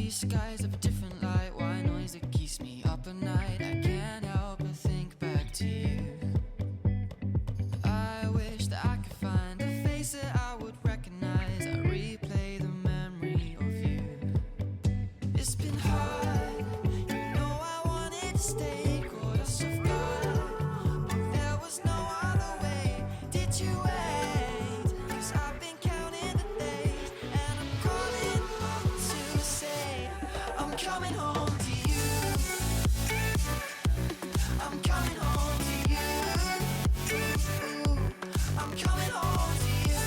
these skies of a different light. White noise that keeps me up at night. I can't help but think back to you. I wish that I could find a face that I would recognize. I replay the memory of you. It's been hard, you know I wanted to stay. Caught us off guard, but there was no other way. Did you wait? 'Cause I've been counting the days, and I'm calling up to say I'm coming home to you. I'm coming home to you. I'm coming home to you.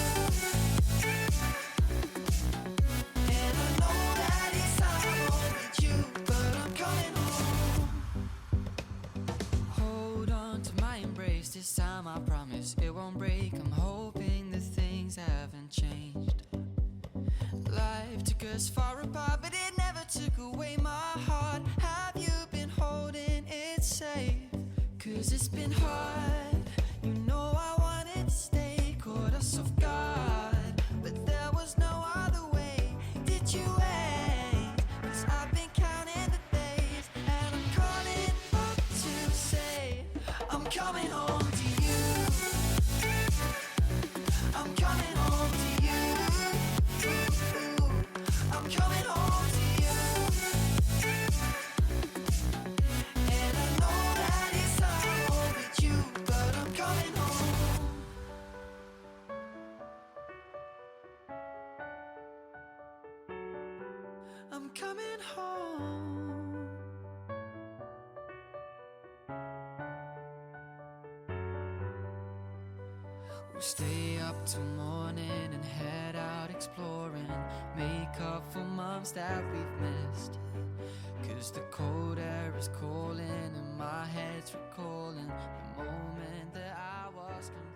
And I know that it's hard with you, but I'm coming home. Hold on to my embrace, this time I promise it won't break. I'm hoping that things haven't changed. Life took us far apart, but it never took away my heart. Have you been holding it safe? 'Cause it's been hard, you know I wanted to stay. Caught us off guard, but there was no other way. Did you wait? 'Cause I've been counting the days, and I'm calling up to say I'm coming home to you. I'm coming home to you. I'm coming home to you. And I know that it's hard with you, but I'm coming home. I'm coming home. We'll stay up till morning and head out exploring. Make up for months that we've missed. 'Cause the cold air is calling and my head's recalling the moment that I was convinced.